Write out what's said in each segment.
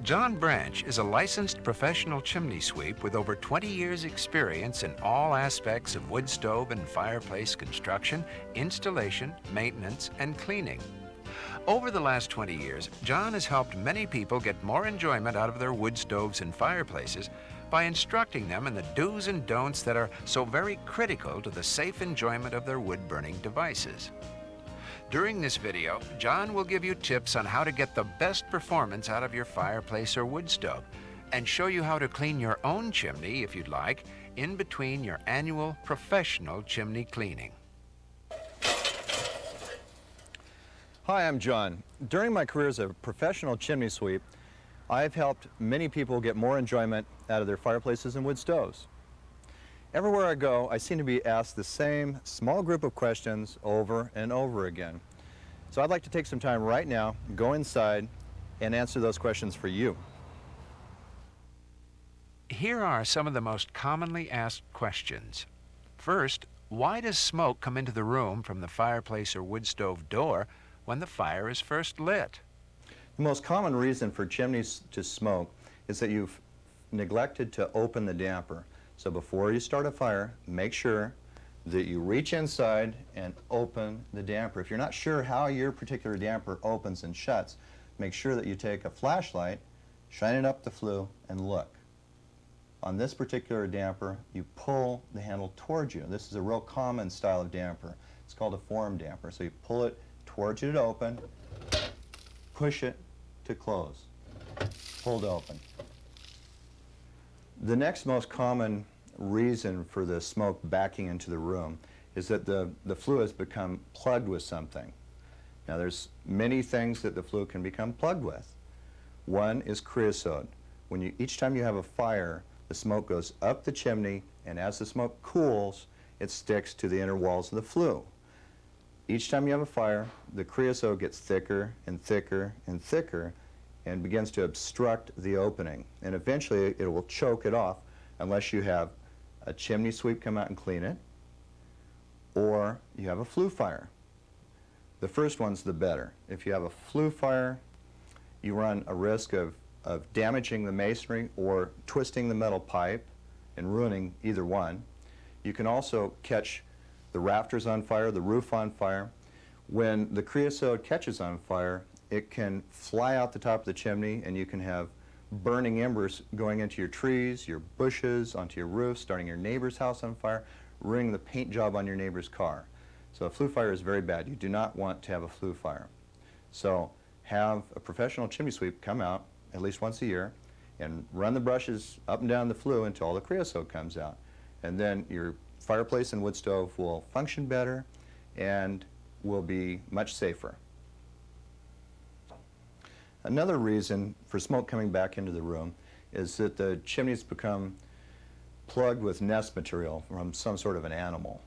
John Branch is a licensed professional chimney sweep with over 20 years' experience in all aspects of wood stove and fireplace construction, installation, maintenance, and cleaning. Over the last 20 years, John has helped many people get more enjoyment out of their wood stoves and fireplaces by instructing them in the do's and don'ts that are so very critical to the safe enjoyment of their wood-burning devices. During this video, John will give you tips on how to get the best performance out of your fireplace or wood stove and show you how to clean your own chimney, if you'd like, in between your annual professional chimney cleaning. Hi, I'm John. During my career as a professional chimney sweep, I've helped many people get more enjoyment out of their fireplaces and wood stoves. Everywhere I go, I seem to be asked the same small group of questions over and over again. So I'd like to take some time right now, go inside, and answer those questions for you. Here are some of the most commonly asked questions. First, why does smoke come into the room from the fireplace or wood stove door when the fire is first lit? The most common reason for chimneys to smoke is that you've neglected to open the damper. So before you start a fire, make sure that you reach inside and open the damper. If you're not sure how your particular damper opens and shuts, make sure that you take a flashlight, shine it up the flue, and look. On this particular damper, you pull the handle towards you. This is a real common style of damper. It's called a form damper. So you pull it towards you to open, push it to close, pull to open. The next most common reason for the smoke backing into the room is that the flue has become plugged with something. Now there's many things that the flue can become plugged with. One is creosote. Each time you have a fire, the smoke goes up the chimney, and as the smoke cools, it sticks to the inner walls of the flue. Each time you have a fire, the creosote gets thicker and thicker and thicker and begins to obstruct the opening. And eventually it will choke it off unless you have a chimney sweep come out and clean it, or you have a flue fire. The first one's the better. If you have a flue fire, you run a risk of damaging the masonry or twisting the metal pipe and ruining either one. You can also catch the rafters on fire, the roof on fire. When the creosote catches on fire, it can fly out the top of the chimney, and you can have burning embers going into your trees, your bushes, onto your roof, starting your neighbor's house on fire, ruining the paint job on your neighbor's car. So a flue fire is very bad. You do not want to have a flue fire. So have a professional chimney sweep come out at least once a year and run the brushes up and down the flue until all the creosote comes out. And then your fireplace and wood stove will function better and will be much safer. Another reason for smoke coming back into the room is that the chimneys become plugged with nest material from some sort of an animal.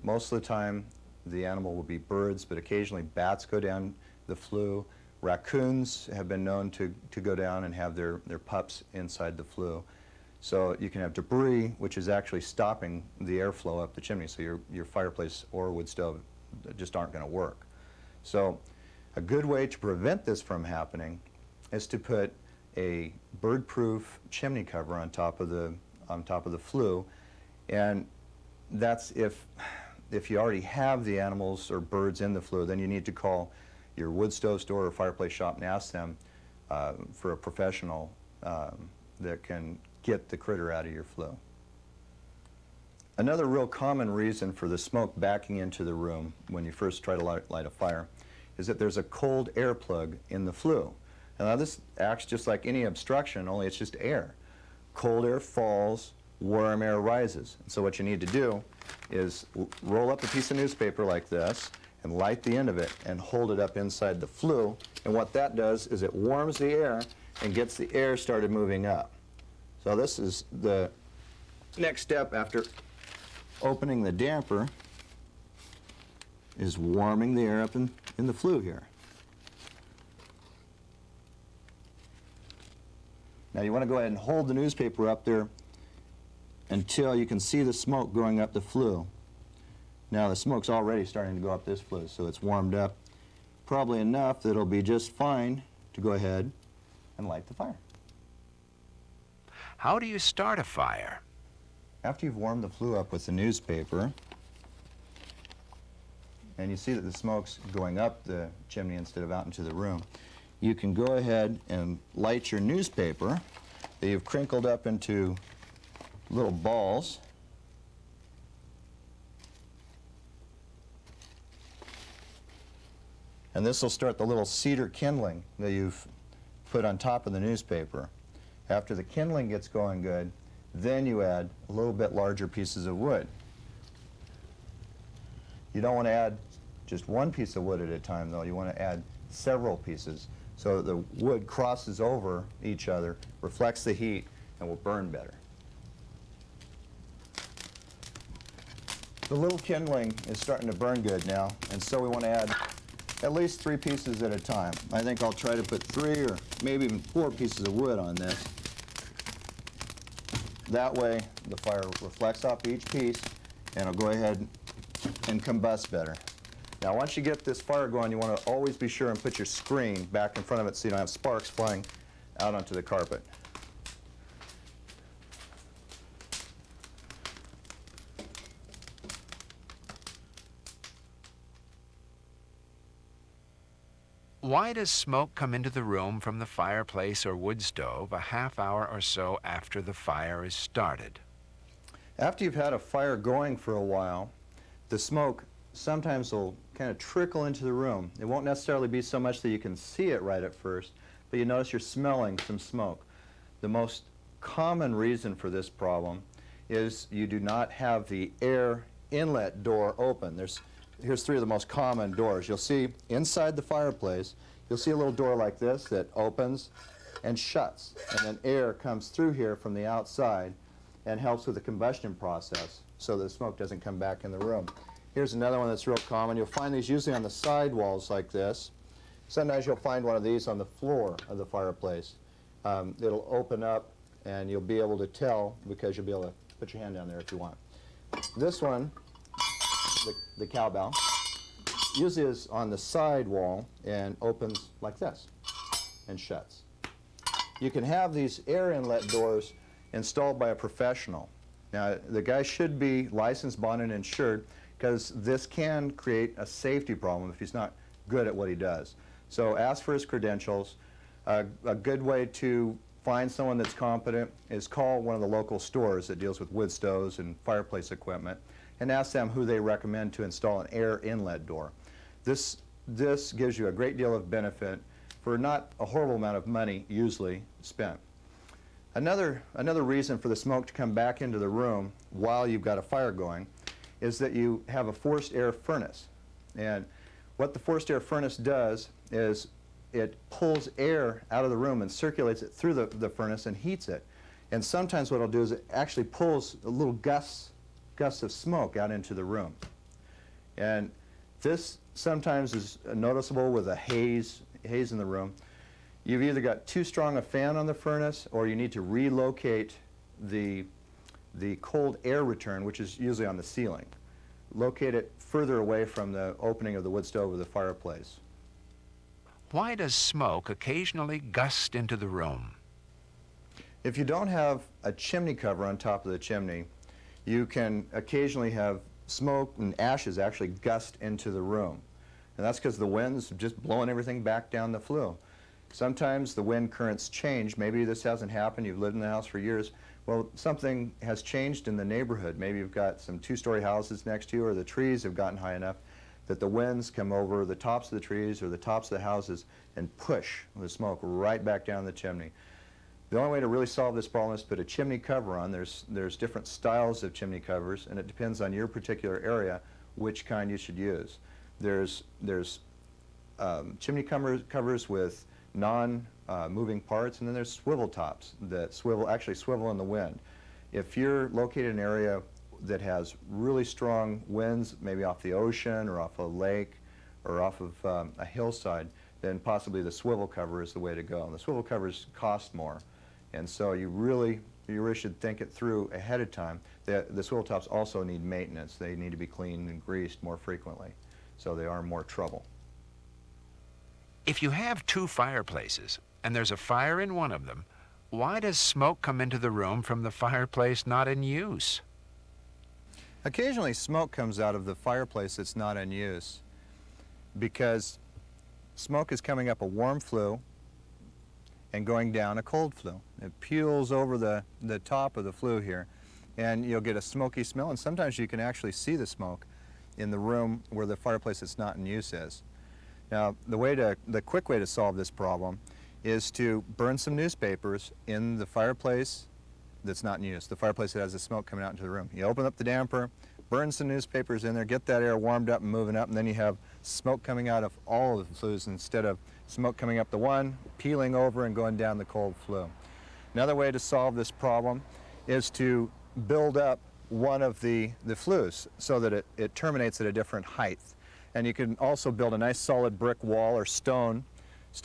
Most of the time the animal will be birds, but occasionally bats go down the flue. Raccoons have been known to go down and have their pups inside the flue. So you can have debris, which is actually stopping the airflow up the chimney, so your fireplace or wood stove just aren't going to work. So a good way to prevent this from happening is to put a bird-proof chimney cover on top of the flue, and that's if you already have the animals or birds in the flue, then you need to call your wood stove store or fireplace shop and ask them for a professional that can get the critter out of your flue. Another real common reason for the smoke backing into the room when you first try to light a fire is that there's a cold air plug in the flue. Now this acts just like any obstruction, only it's just air. Cold air falls, warm air rises. And so what you need to do is roll up a piece of newspaper like this and light the end of it and hold it up inside the flue. And what that does is it warms the air and gets the air started moving up. So this is the next step after opening the damper, is warming the air up in the flue here. Now you want to go ahead and hold the newspaper up there until you can see the smoke going up the flue. Now the smoke's already starting to go up this flue, so it's warmed up probably enough that it'll be just fine to go ahead and light the fire. How do you start a fire? After you've warmed the flue up with the newspaper, and you see that the smoke's going up the chimney instead of out into the room, you can go ahead and light your newspaper that you've crinkled up into little balls. And this will start the little cedar kindling that you've put on top of the newspaper. After the kindling gets going good, then you add a little bit larger pieces of wood. You don't want to add just one piece of wood at a time, though. You want to add several pieces so that the wood crosses over each other, reflects the heat, and will burn better. The little kindling is starting to burn good now, and so we want to add at least 3 pieces at a time. I think I'll try to put 3 or maybe even 4 pieces of wood on this. That way the fire reflects off each piece and it'll go ahead and combust better. Now once you get this fire going, you want to always be sure and put your screen back in front of it so you don't have sparks flying out onto the carpet. Why does smoke come into the room from the fireplace or wood stove a half hour or so after the fire is started? After you've had a fire going for a while, the smoke sometimes will kind of trickle into the room. It won't necessarily be so much that you can see it right at first, but you notice you're smelling some smoke. The most common reason for this problem is you do not have the air inlet door open. Here's 3 of the most common doors. You'll see inside the fireplace, you'll see a little door like this that opens and shuts, and then air comes through here from the outside and helps with the combustion process so the smoke doesn't come back in the room. Here's another one that's real common. You'll find these usually on the side walls like this. Sometimes you'll find one of these on the floor of the fireplace. It'll open up and you'll be able to tell because you'll be able to put your hand down there if you want. This one, the cowbell, usually is on the side wall and opens like this and shuts. You can have these air inlet doors installed by a professional. Now, the guy should be licensed, bonded, and insured because this can create a safety problem if he's not good at what he does. So ask for his credentials. A good way to find someone that's competent is call one of the local stores that deals with wood stoves and fireplace equipment and ask them who they recommend to install an air inlet door. This gives you a great deal of benefit for not a horrible amount of money usually spent. Another reason for the smoke to come back into the room while you've got a fire going is that you have a forced air furnace. And what the forced air furnace does is it pulls air out of the room and circulates it through the furnace and heats it. And sometimes what it'll do is it actually pulls a little gusts of smoke out into the room. And this sometimes is noticeable with a haze in the room. You've either got too strong a fan on the furnace or you need to relocate the cold air return, which is usually on the ceiling. Locate it further away from the opening of the wood stove or the fireplace. Why does smoke occasionally gust into the room? If you don't have a chimney cover on top of the chimney, you can occasionally have smoke and ashes actually gust into the room. And that's because the wind's just blowing everything back down the flue. Sometimes the wind currents change. Maybe this hasn't happened. You've lived in the house for years. Well, something has changed in the neighborhood. Maybe you've got some 2-story houses next to you, or the trees have gotten high enough that the winds come over the tops of the trees or the tops of the houses and push the smoke right back down the chimney. The only way to really solve this problem is to put a chimney cover on. There's different styles of chimney covers, and it depends on your particular area which kind you should use. There's chimney covers with non-moving parts, and then there's swivel tops that actually swivel in the wind. If you're located in an area that has really strong winds, maybe off the ocean or off a lake or off of a hillside, then possibly the swivel cover is the way to go. And the swivel covers cost more, and so you really should think it through ahead of time. The swivel tops also need maintenance. They need to be cleaned and greased more frequently, so they are more trouble. If you have 2 fireplaces and there's a fire in one of them, Why does smoke come into the room from the fireplace not in use? Occasionally smoke comes out of the fireplace that's not in use because smoke is coming up a warm flue and going down a cold flue. It peels over the top of the flue here, and you'll get a smoky smell, and sometimes you can actually see the smoke in the room where the fireplace that's not in use is. Now, the quick way to solve this problem is to burn some newspapers in the fireplace that's not in use, the fireplace that has the smoke coming out into the room. You open up the damper, burn some newspapers in there, get that air warmed up and moving up, and then you have smoke coming out of all of the flues instead of smoke coming up the one, peeling over and going down the cold flue. Another way to solve this problem is to build up one of the flues so that it terminates at a different height. And you can also build a nice solid brick wall or stone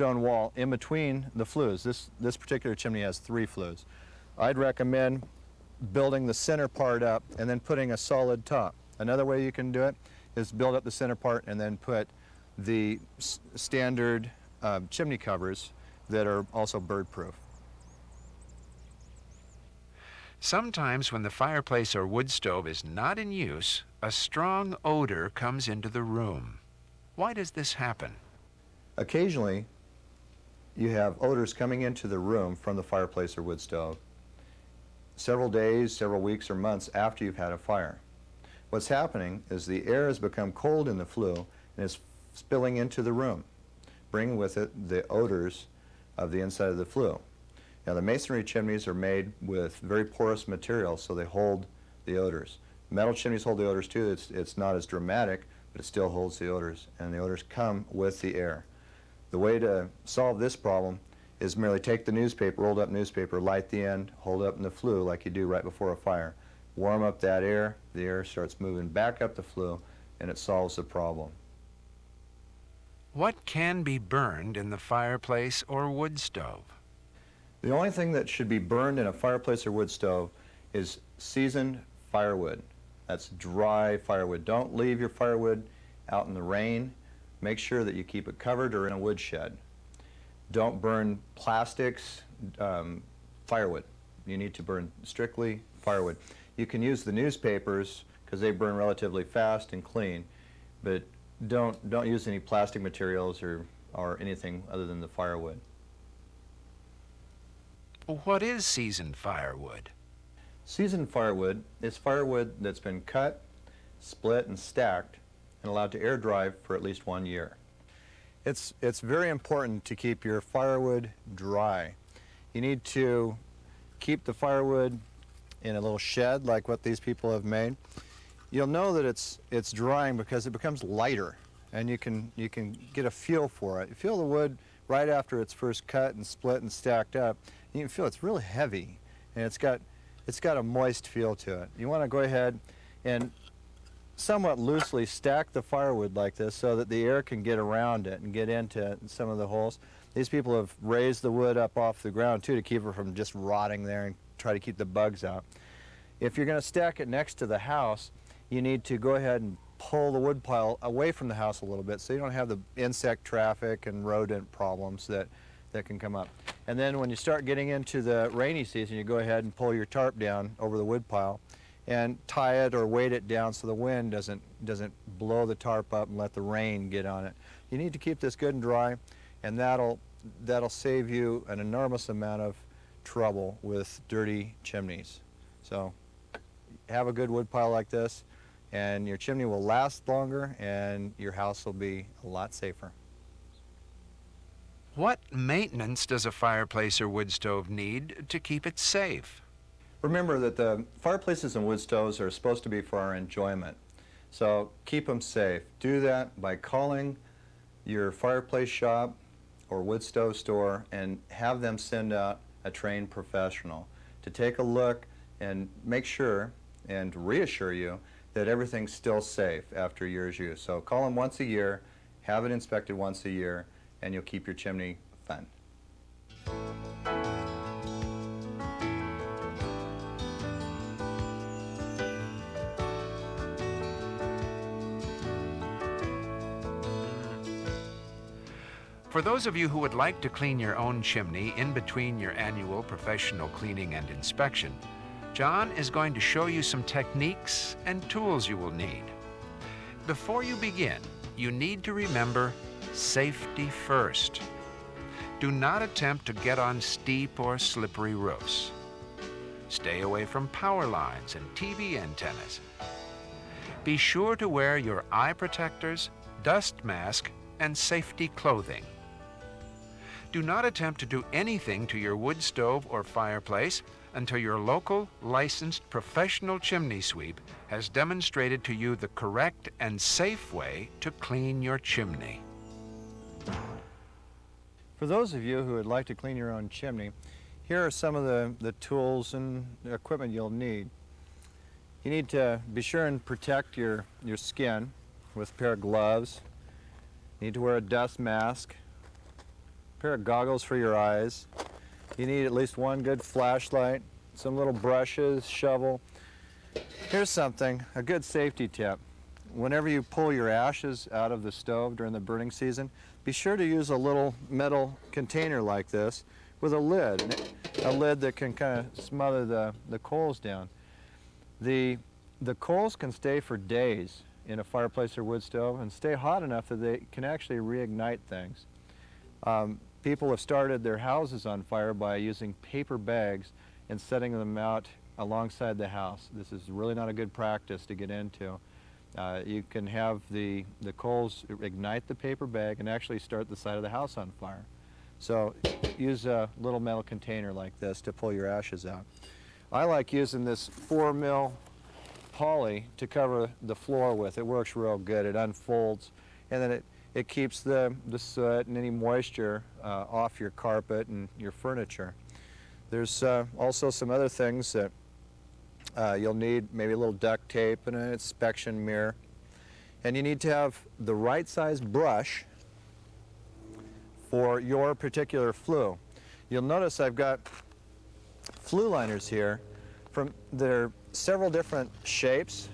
wall in between the flues. This particular chimney has 3 flues. I'd recommend building the center part up and then putting a solid top. Another way you can do it is build up the center part and then put the standard chimney covers that are also bird-proof. Sometimes when the fireplace or wood stove is not in use, a strong odor comes into the room. Why does this happen? Occasionally, you have odors coming into the room from the fireplace or wood stove several days, several weeks, or months after you've had a fire. What's happening is the air has become cold in the flue and is spilling into the room, bringing with it the odors of the inside of the flue. Now, the masonry chimneys are made with very porous material, so they hold the odors. Metal chimneys hold the odors too. It's not as dramatic, but it still holds the odors, and the odors come with the air. The way to solve this problem is merely take the newspaper, rolled up newspaper, light the end, hold it up in the flue like you do right before a fire. Warm up that air, the air starts moving back up the flue, and it solves the problem. What can be burned in the fireplace or wood stove? The only thing that should be burned in a fireplace or wood stove is seasoned firewood. That's dry firewood. Don't leave your firewood out in the rain. Make sure that you keep it covered or in a woodshed. Don't burn plastics, firewood. You need to burn strictly firewood. You can use the newspapers because they burn relatively fast and clean, but don't use any plastic materials or anything other than the firewood. What is seasoned firewood? Seasoned firewood is firewood that's been cut, split, and stacked and allowed to air dry for at least 1 year. It's very important to keep your firewood dry. You need to keep the firewood in a little shed like what these people have made. You'll know that it's drying because it becomes lighter, and you can get a feel for it. You feel the wood right after it's first cut and split and stacked up. You can feel it's really heavy, and it's got a moist feel to it. You want to go ahead and somewhat loosely stack the firewood like this so that the air can get around it and get into some of the holes. These people have raised the wood up off the ground too to keep it from just rotting there and try to keep the bugs out. If you're going to stack it next to the house, you need to go ahead and pull the wood pile away from the house a little bit so you don't have the insect traffic and rodent problems that can come up. And then when you start getting into the rainy season, you go ahead and pull your tarp down over the wood pile and tie it or weight it down so the wind doesn't blow the tarp up and let the rain get on it. You need to keep this good and dry, and that'll save you an enormous amount of trouble with dirty chimneys. So have a good wood pile like this, and your chimney will last longer and your house will be a lot safer. What maintenance does a fireplace or wood stove need to keep it safe? Remember that the fireplaces and wood stoves are supposed to be for our enjoyment, so keep them safe. Do that by calling your fireplace shop or wood stove store and have them send out a trained professional to take a look and make sure and reassure you that everything's still safe after a year's use. So call them once a year, have it inspected once a year, and you'll keep your chimney fun. For those of you who would like to clean your own chimney in between your annual professional cleaning and inspection, John is going to show you some techniques and tools you will need. Before you begin, you need to remember safety first. Do not attempt to get on steep or slippery roofs. Stay away from power lines and TV antennas. Be sure to wear your eye protectors, dust mask, and safety clothing. Do not attempt to do anything to your wood stove or fireplace until your local licensed professional chimney sweep has demonstrated to you the correct and safe way to clean your chimney. For those of you who would like to clean your own chimney, here are some of the tools and equipment you'll need. You need to be sure and protect your skin with a pair of gloves. You need to wear a dust mask, a pair of goggles for your eyes. You need at least one good flashlight, some little brushes, shovel. Here's something, a good safety tip. Whenever you pull your ashes out of the stove during the burning season, be sure to use a little metal container like this with a lid that can kind of smother the coals down. The coals can stay for days in a fireplace or wood stove and stay hot enough that they can actually reignite things. People have started their houses on fire by using paper bags and setting them out alongside the house. This is really not a good practice to get into. You can have the coals ignite the paper bag and actually start the side of the house on fire. So use a little metal container like this to pull your ashes out. I like using this 4mm poly to cover the floor with. It works real good. It unfolds, and then it keeps the soot and any moisture off your carpet and your furniture. There's also some other things that you'll need, maybe a little duct tape and an inspection mirror. And you need to have the right size brush for your particular flue. You'll notice I've got flue liners here. There are several different shapes,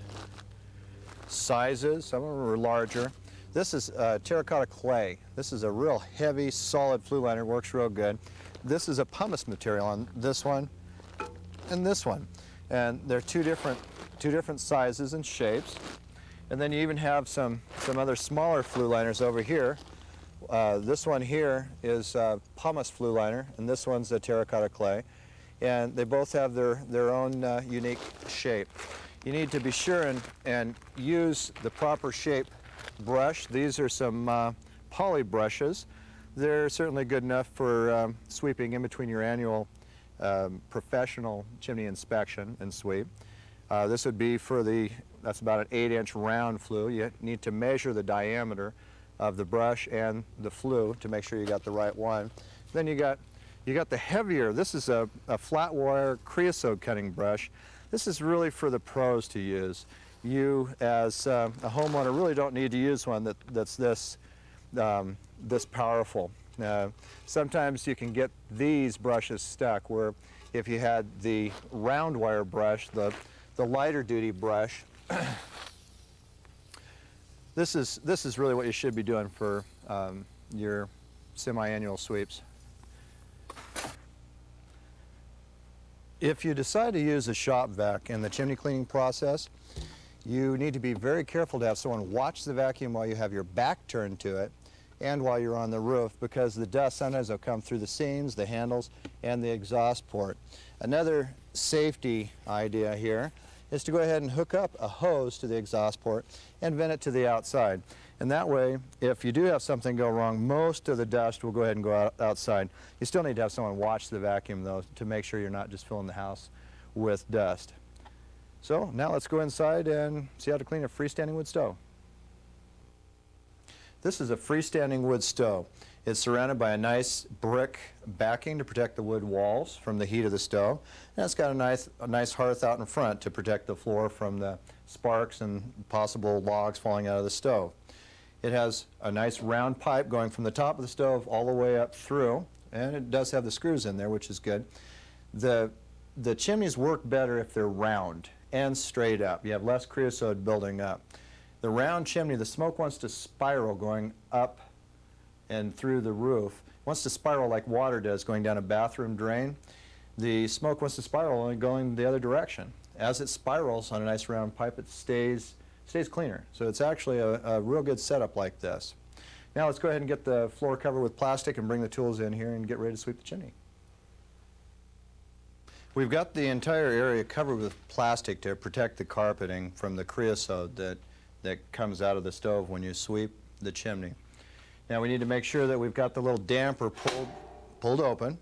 sizes. Some of them are larger. This is terracotta clay. This is a real heavy, solid flue liner. Works real good. This is a pumice material on this one and this one. And they're two different sizes and shapes. And then you even have some other smaller flue liners over here. This one here is pumice flue liner, and this one's a terracotta clay. And they both have their own unique shape. You need to be sure and use the proper shape brush. These are some poly brushes. They're certainly good enough for sweeping in between your annual professional chimney inspection and sweep. This would be for that's about an 8-inch round flue. You need to measure the diameter of the brush and the flue to make sure you got the right one. Then you got the heavier, this is a flat wire creosote cutting brush. This is really for the pros to use. You as a homeowner really don't need to use one that's this powerful. Sometimes you can get these brushes stuck where if you had the round wire brush, the lighter duty brush, this is really what you should be doing for your semi-annual sweeps. If you decide to use a shop vac in the chimney cleaning process, you need to be very careful to have someone watch the vacuum while you have your back turned to it and while you're on the roof, because the dust sometimes will come through the seams, the handles, and the exhaust port. Another safety idea here is to go ahead and hook up a hose to the exhaust port and vent it to the outside. And that way, if you do have something go wrong, most of the dust will go ahead and go outside. You still need to have someone watch the vacuum, though, to make sure you're not just filling the house with dust. So now let's go inside and see how to clean a freestanding wood stove. This is a freestanding wood stove. It's surrounded by a nice brick backing to protect the wood walls from the heat of the stove. And it's got a nice hearth out in front to protect the floor from the sparks and possible logs falling out of the stove. It has a nice round pipe going from the top of the stove all the way up through, and it does have the screws in there, which is good. The chimneys work better if they're round and straight up. You have less creosote building up. The round chimney, the smoke wants to spiral going up and through the roof. It wants to spiral like water does going down a bathroom drain. The smoke wants to spiral only going the other direction. As it spirals on a nice round pipe, it stays cleaner. So it's actually a real good setup like this. Now let's go ahead and get the floor covered with plastic and bring the tools in here and get ready to sweep the chimney. We've got the entire area covered with plastic to protect the carpeting from the creosote that comes out of the stove when you sweep the chimney. Now we need to make sure that we've got the little damper pulled open.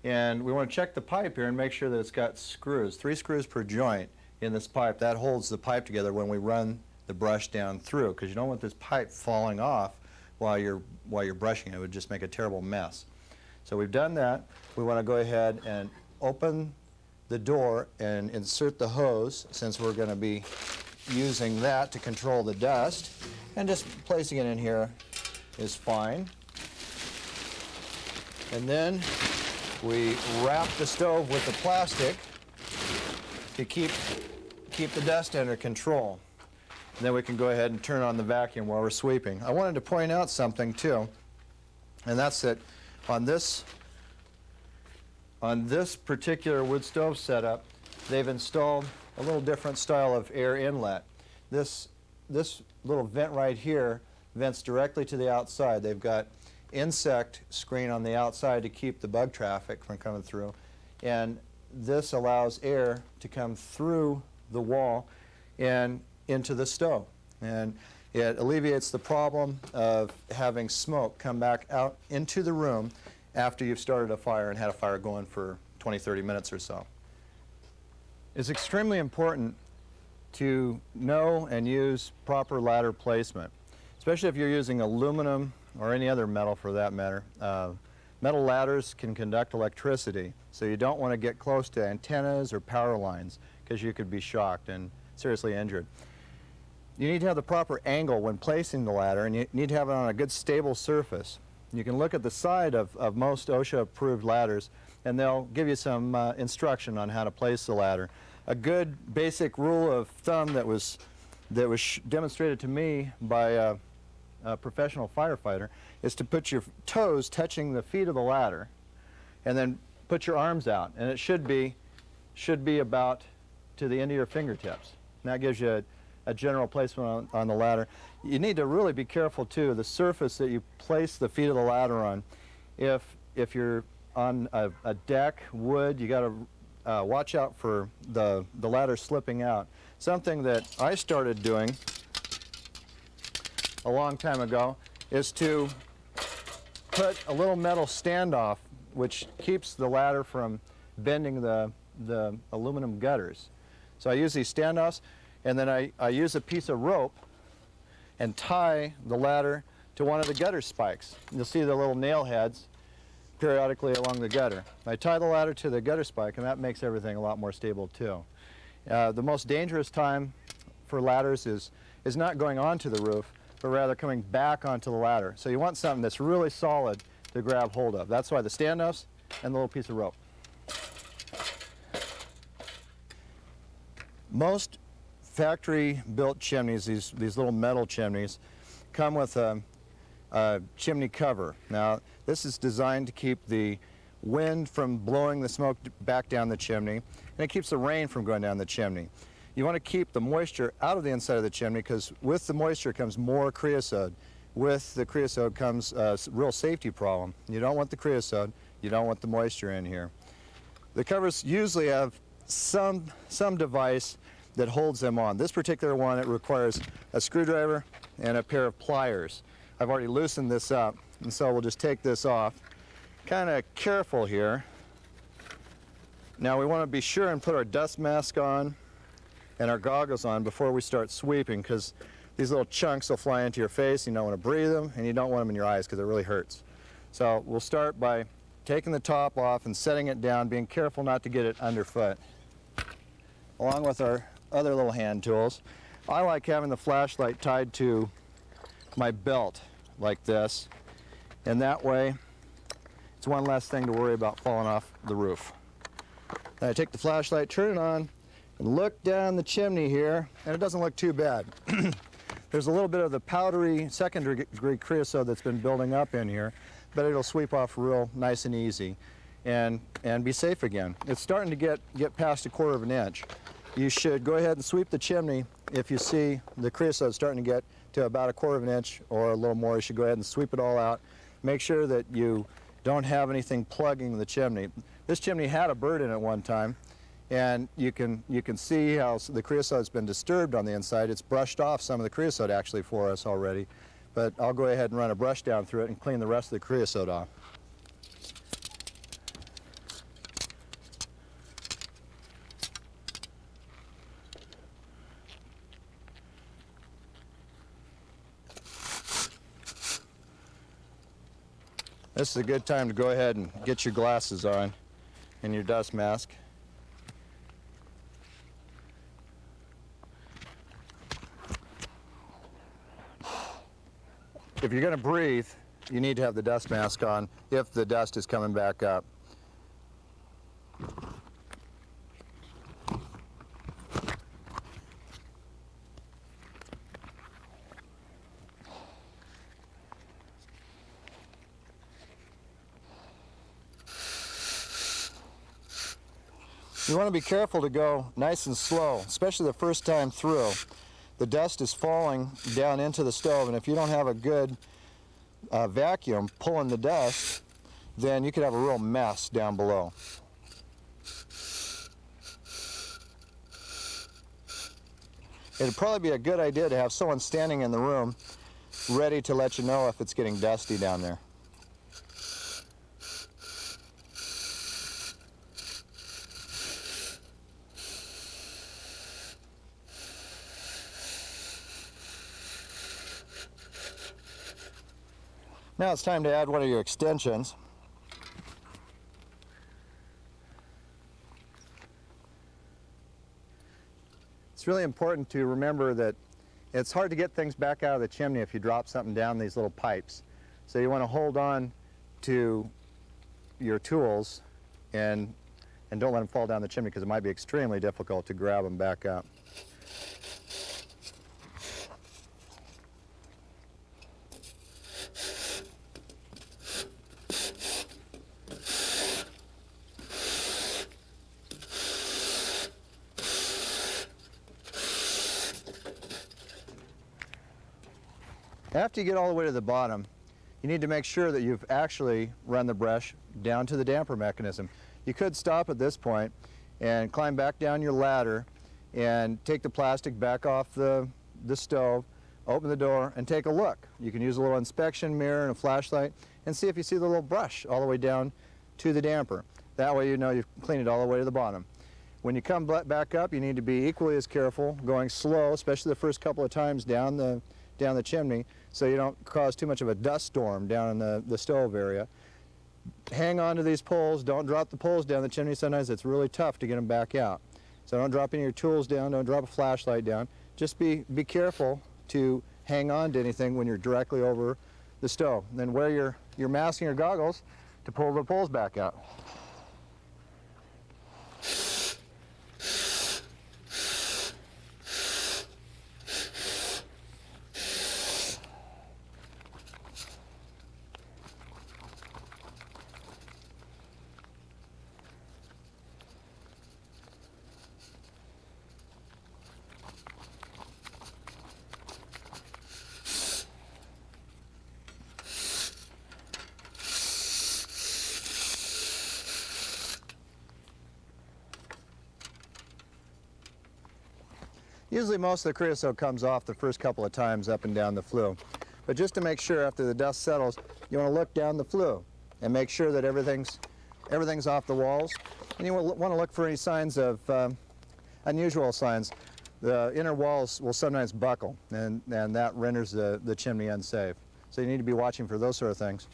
And we want to check the pipe here and make sure that it's got screws, 3 screws per joint in this pipe. That holds the pipe together when we run the brush down through, because you don't want this pipe falling off while you're brushing it. It would just make a terrible mess. So we've done that. We want to go ahead and open the door and insert the hose, since we're going to be using that to control the dust. And just placing it in here is fine. And then we wrap the stove with the plastic to keep the dust under control. And then we can go ahead and turn on the vacuum while we're sweeping. I wanted to point out something too, and that's that on this particular wood stove setup, they've installed a little different style of air inlet. This little vent right here vents directly to the outside. They've got insect screen on the outside to keep the bug traffic from coming through, and this allows air to come through the wall and into the stove, and it alleviates the problem of having smoke come back out into the room after you've started a fire and had a fire going for 20-30 minutes or so. It's extremely important to know and use proper ladder placement, especially if you're using aluminum or any other metal for that matter. Metal ladders can conduct electricity, so you don't want to get close to antennas or power lines because you could be shocked and seriously injured. You need to have the proper angle when placing the ladder, and you need to have it on a good stable surface. You can look at the side of most OSHA-approved ladders, and they'll give you some instruction on how to place the ladder. A good basic rule of thumb that was demonstrated to me by a professional firefighter is to put your toes touching the feet of the ladder, and then put your arms out, and it should be about to the end of your fingertips. And that gives you a general placement on the ladder. You need to really be careful too, the surface that you place the feet of the ladder on. If you're on a deck, wood, you got to watch out for the ladder slipping out. Something that I started doing a long time ago is to put a little metal standoff which keeps the ladder from bending the aluminum gutters. So I use these standoffs, and then I use a piece of rope and tie the ladder to one of the gutter spikes. You'll see the little nail heads periodically along the gutter. I tie the ladder to the gutter spike, and that makes everything a lot more stable too. The most dangerous time for ladders is not going onto the roof, but rather coming back onto the ladder. So you want something that's really solid to grab hold of. That's why the standoffs and the little piece of rope. Most factory-built chimneys, these little metal chimneys, come with a chimney cover. Now, this is designed to keep the wind from blowing the smoke back down the chimney, and it keeps the rain from going down the chimney. You want to keep the moisture out of the inside of the chimney, because with the moisture comes more creosote. With the creosote comes a real safety problem. You don't want the creosote, you don't want the moisture in here. The covers usually have some device that holds them on. This particular one, it requires a screwdriver and a pair of pliers. I've already loosened this up, and so we'll just take this off. Kind of careful here. Now we want to be sure and put our dust mask on and our goggles on before we start sweeping, because these little chunks will fly into your face. You don't want to breathe them, and you don't want them in your eyes because it really hurts. So we'll start by taking the top off and setting it down, being careful not to get it underfoot. Along with our other little hand tools, I like having the flashlight tied to my belt like this, and that way it's one less thing to worry about falling off the roof. Then I take the flashlight, turn it on, and look down the chimney here, and it doesn't look too bad. There's a little bit of the powdery second-degree creosote that's been building up in here, but it'll sweep off real nice and easy and be safe again. It's starting to get past 1/4 of an inch. You should go ahead and sweep the chimney if you see the creosote starting to get to about 1/4 of an inch or a little more. You should go ahead and sweep it all out. Make sure that you don't have anything plugging the chimney. This chimney had a bird in it one time, and you can see how the creosote's been disturbed on the inside. It's brushed off some of the creosote actually for us already, but I'll go ahead and run a brush down through it and clean the rest of the creosote off. This is a good time to go ahead and get your glasses on and your dust mask. If you're going to breathe, you need to have the dust mask on if the dust is coming back up. You want to be careful to go nice and slow, especially the first time through. The dust is falling down into the stove, and if you don't have a good vacuum pulling the dust, then you could have a real mess down below. It'd probably be a good idea to have someone standing in the room ready to let you know if it's getting dusty down there. Now it's time to add one of your extensions. It's really important to remember that it's hard to get things back out of the chimney if you drop something down these little pipes. So you want to hold on to your tools and don't let them fall down the chimney, because it might be extremely difficult to grab them back up. After you get all the way to the bottom, you need to make sure that you've actually run the brush down to the damper mechanism. You could stop at this point and climb back down your ladder and take the plastic back off the stove, open the door, and take a look. You can use a little inspection mirror and a flashlight and see if you see the little brush all the way down to the damper. That way you know you've cleaned it all the way to the bottom. When you come back up, you need to be equally as careful, going slow, especially the first couple of times down the chimney, so you don't cause too much of a dust storm down in the stove area. Hang on to these poles. Don't drop the poles down the chimney. Sometimes it's really tough to get them back out. So don't drop any of your tools down. Don't drop a flashlight down. Just be careful to hang on to anything when you're directly over the stove. And then wear your mask and your goggles to pull the poles back out. Usually most of the creosote comes off the first couple of times up and down the flue. But just to make sure, after the dust settles, you want to look down the flue and make sure that everything's off the walls. And you want to look for any signs of unusual signs. The inner walls will sometimes buckle, and that renders the chimney unsafe. So you need to be watching for those sort of things.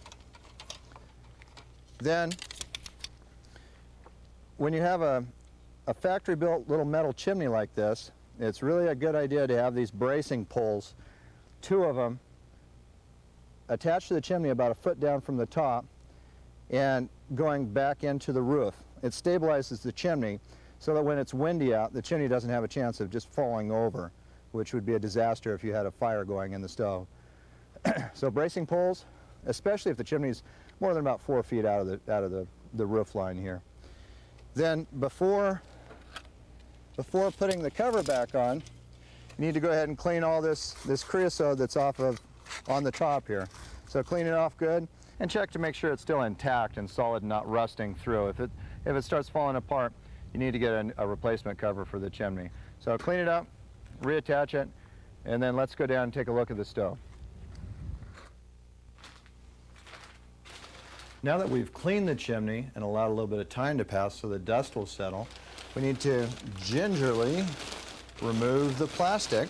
Then, when you have a factory-built little metal chimney like this, it's really a good idea to have these bracing poles, 2 of them, attached to the chimney about 1 foot down from the top and going back into the roof. It stabilizes the chimney so that when it's windy out, the chimney doesn't have a chance of just falling over which would be a disaster if you had a fire going in the stove. So bracing poles, especially if the chimney's more than about 4 feet out of the roof line here. Then before putting the cover back on, you need to go ahead and clean all this creosote that's on the top here. So clean it off good and check to make sure it's still intact and solid and not rusting through. If it starts falling apart, you need to get a replacement cover for the chimney. So clean it up, reattach it, and then let's go down and take a look at the stove. Now that we've cleaned the chimney and allowed a little bit of time to pass so the dust will settle, we need to gingerly remove the plastic.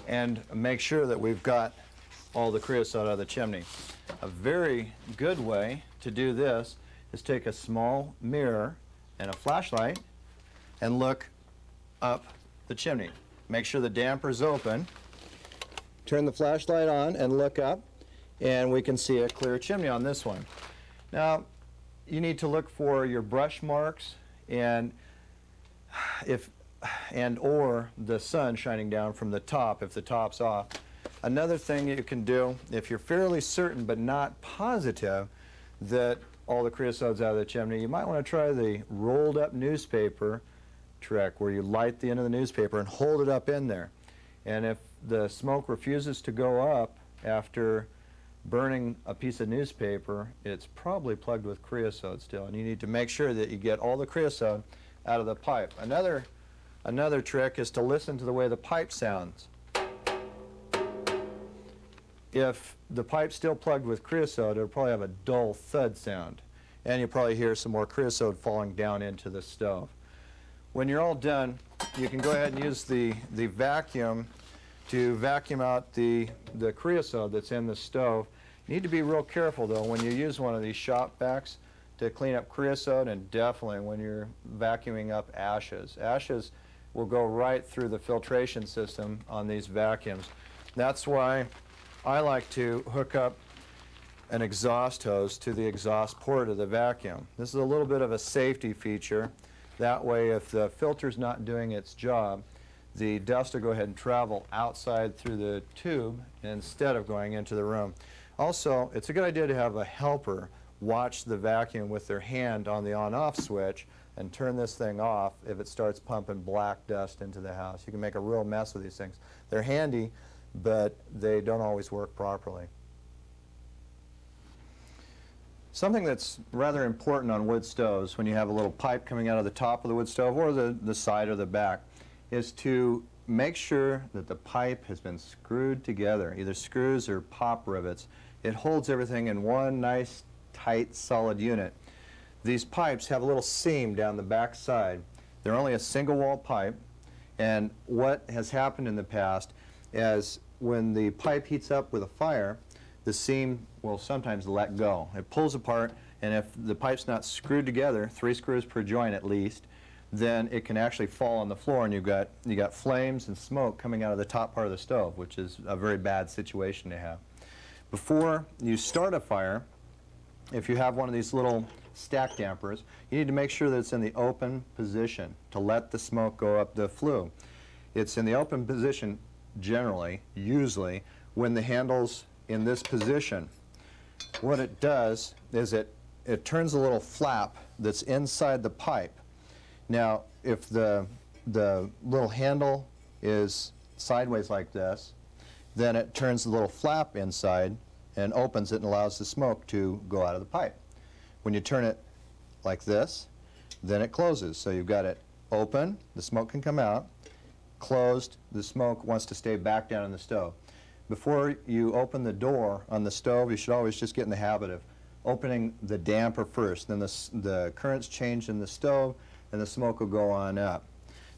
And make sure that we've got all the creosote out of the chimney. A very good way to do this is take a small mirror and a flashlight and look up the chimney. Make sure the damper's open. Turn the flashlight on and look up, and we can see a clear chimney on this one. Now, you need to look for your brush marks and or the sun shining down from the top if the top's off. Another thing you can do, if you're fairly certain but not positive that all the creosote's out of the chimney, you might want to try the rolled up newspaper trick where you light the end of the newspaper and hold it up in there. And if the smoke refuses to go up after burning a piece of newspaper, it's probably plugged with creosote still, and you need to make sure that you get all the creosote out of the pipe. Another trick is to listen to the way the pipe sounds. If the pipe's still plugged with creosote, it'll probably have a dull thud sound, and you'll probably hear some more creosote falling down into the stove. When you're all done, you can go ahead and use the vacuum to vacuum out the creosote that's in the stove. You need to be real careful, though, when you use one of these shop vacs to clean up creosote, and definitely when you're vacuuming up ashes. Ashes will go right through the filtration system on these vacuums. That's why I like to hook up an exhaust hose to the exhaust port of the vacuum. This is a little bit of a safety feature. That way, if the filter's not doing its job, the dust will go ahead and travel outside through the tube instead of going into the room. Also, it's a good idea to have a helper watch the vacuum with their hand on the on-off switch and turn this thing off if it starts pumping black dust into the house. You can make a real mess with these things. They're handy, but they don't always work properly. Something that's rather important on wood stoves when you have a little pipe coming out of the top of the wood stove or the side or the back is to make sure that the pipe has been screwed together, either screws or pop rivets. It holds everything in one nice, tight, solid unit. These pipes have a little seam down the back side. They're only a single wall pipe, and what has happened in the past is when the pipe heats up with a fire, the seam will sometimes let go. It pulls apart, and if the pipe's not screwed together, 3 screws per joint at least, then it can actually fall on the floor, and you got flames and smoke coming out of the top part of the stove, which is a very bad situation to have. Before you start a fire, if you have one of these little stack dampers, you need to make sure that it's in the open position to let the smoke go up the flue. It's in the open position generally, usually, when the handle's in this position. What it does is it turns a little flap that's inside the pipe. Now, if the little handle is sideways like this, then it turns the little flap inside and opens it and allows the smoke to go out of the pipe. When you turn it like this, then it closes. So you've got it open, the smoke can come out, closed, the smoke wants to stay back down in the stove. Before you open the door on the stove, you should always just get in the habit of opening the damper first. Then the current's changed in the stove, and the smoke will go on up.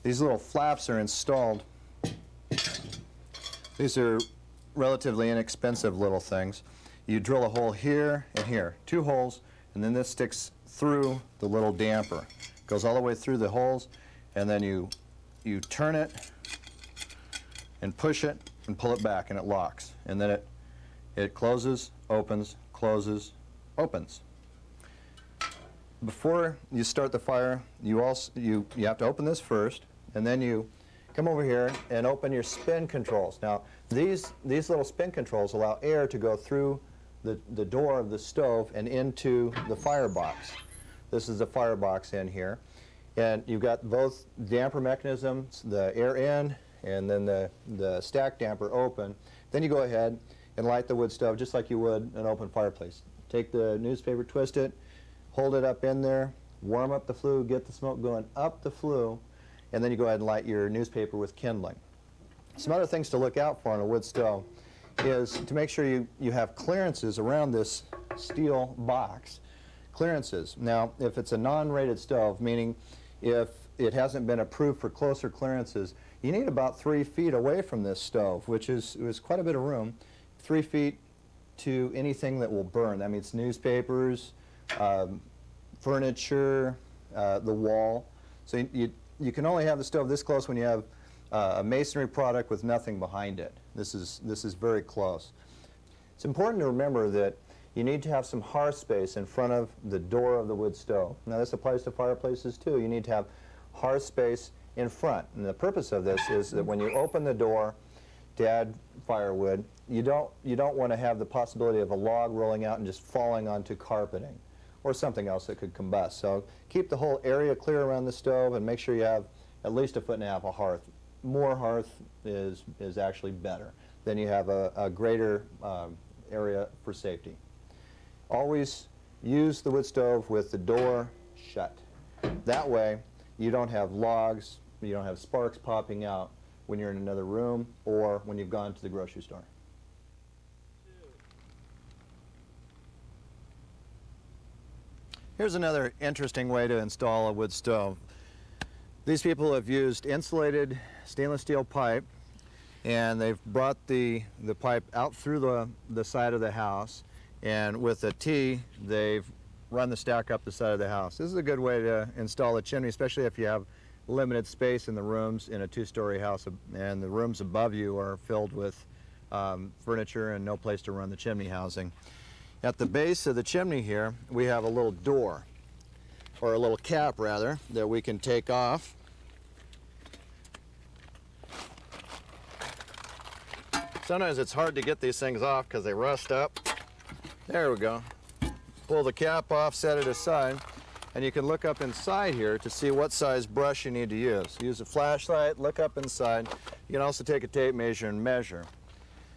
These little flaps are installed. These are relatively inexpensive little things. You drill a hole here and here, 2 holes, and then this sticks through the little damper. It goes all the way through the holes, and then you turn it and push it and pull it back, and it locks. And then it closes, opens, closes, opens. Before you start the fire, you have to open this first, and then you come over here and open your spin controls. Now, these little spin controls allow air to go through the door of the stove and into the firebox. This is the firebox in here. And you've got both damper mechanisms, the air in, and then the stack damper open. Then you go ahead and light the wood stove just like you would an open fireplace. Take the newspaper, twist it, hold it up in there, warm up the flue, get the smoke going up the flue, and then you go ahead and light your newspaper with kindling. Some other things to look out for on a wood stove is to make sure you have clearances around this steel box. Clearances. Now, if it's a non-rated stove, meaning if it hasn't been approved for closer clearances, you need about 3 feet away from this stove, which is quite a bit of room, 3 feet to anything that will burn. That means newspapers, furniture, the wall. So you can only have the stove this close when you have a masonry product with nothing behind it. This is very close. It's important to remember that you need to have some hearth space in front of the door of the wood stove. Now this applies to fireplaces too. You need to have hearth space in front. And the purpose of this is that when you open the door to add firewood, you don't want to have the possibility of a log rolling out and just falling onto carpeting or something else that could combust. So keep the whole area clear around the stove and make sure you have at least 1.5 feet of hearth. More hearth is actually better. Then you have a greater area for safety. Always use the wood stove with the door shut. That way you don't have logs, you don't have sparks popping out when you're in another room or when you've gone to the grocery store. Here's another interesting way to install a wood stove. These people have used insulated stainless steel pipe, and they've brought the pipe out through the side of the house, and with a T they've run the stack up the side of the house. This is a good way to install a chimney, especially if you have limited space in the rooms in a 2-story house and the rooms above you are filled with furniture and no place to run the chimney housing. At the base of the chimney here, we have a little door, or a little cap rather, that we can take off. Sometimes it's hard to get these things off because they rust up. There we go. Pull the cap off, set it aside, and you can look up inside here to see what size brush you need to use. Use a flashlight, look up inside. You can also take a tape measure and measure.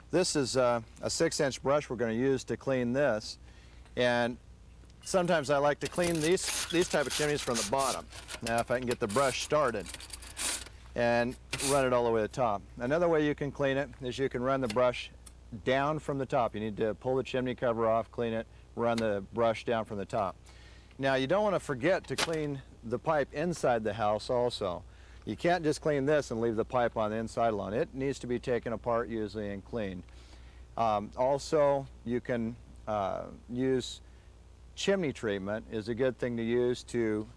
This is a 6-inch brush we're going to use to clean this, and sometimes I like to clean these type of chimneys from the bottom. Now if I can get the brush started and run it all the way to the top. Another way you can clean it is you can run the brush down from the top. You need to pull the chimney cover off, clean it, run the brush down from the top. Now you don't want to forget to clean the pipe inside the house also. You can't just clean this and leave the pipe on the inside alone. It needs to be taken apart usually and cleaned. Also, you can use chimney treatment is a good thing to use to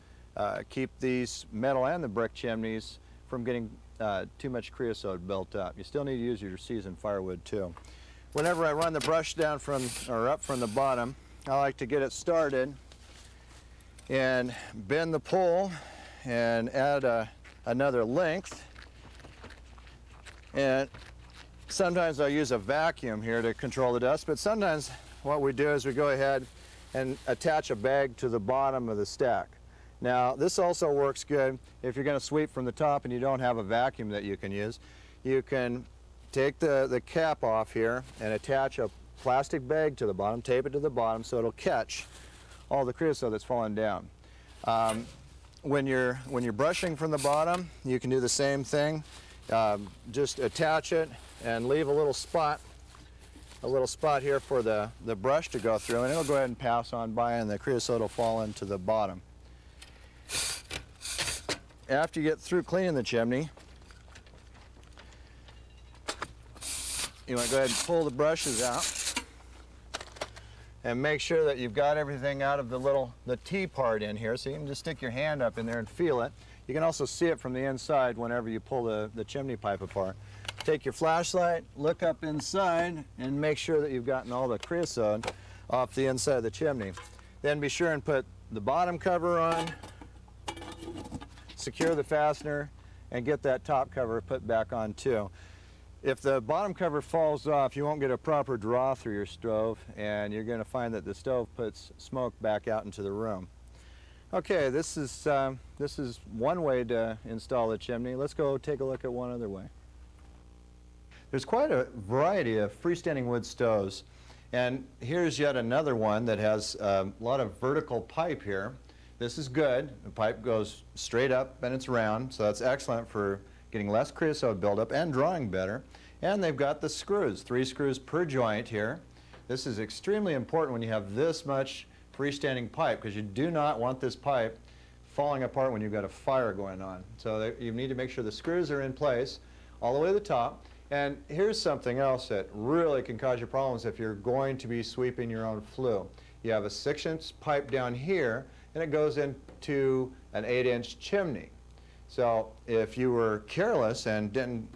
keep these metal and the brick chimneys from getting too much creosote built up. You still need to use your seasoned firewood too. Whenever I run the brush down up from the bottom, I like to get it started and bend the pole and add another length. And sometimes I use a vacuum here to control the dust, but sometimes what we do is we go ahead and attach a bag to the bottom of the stack. Now this also works good if you're going to sweep from the top and you don't have a vacuum that you can use. You can take the cap off here and attach a plastic bag to the bottom, tape it to the bottom so it'll catch all the creosote that's falling down. When you're brushing from the bottom, you can do the same thing. Just attach it and leave a little spot here for the brush to go through, and it'll go ahead and pass on by and the creosote will fall into the bottom. After you get through cleaning the chimney, you want to go ahead and pull the brushes out and make sure that you've got everything out of the T part in here, so you can just stick your hand up in there and feel it. You can also see it from the inside whenever you pull the chimney pipe apart. Take your flashlight, look up inside, and make sure that you've gotten all the creosote off the inside of the chimney. Then be sure and put the bottom cover on, secure the fastener, and get that top cover put back on too. If the bottom cover falls off, you won't get a proper draw through your stove, and you're going to find that the stove puts smoke back out into the room. Okay, this is one way to install a chimney. Let's go take a look at one other way. There's quite a variety of freestanding wood stoves, and here's yet another one that has a lot of vertical pipe here. This is good. The pipe goes straight up and it's round, so that's excellent for getting less creosote buildup and drawing better. And they've got the screws, 3 screws per joint here. This is extremely important when you have this much freestanding pipe, because you do not want this pipe falling apart when you've got a fire going on. So you need to make sure the screws are in place all the way to the top. And here's something else that really can cause you problems if you're going to be sweeping your own flue. You have a 6-inch pipe down here, and it goes into an 8-inch chimney. So if you were careless and didn't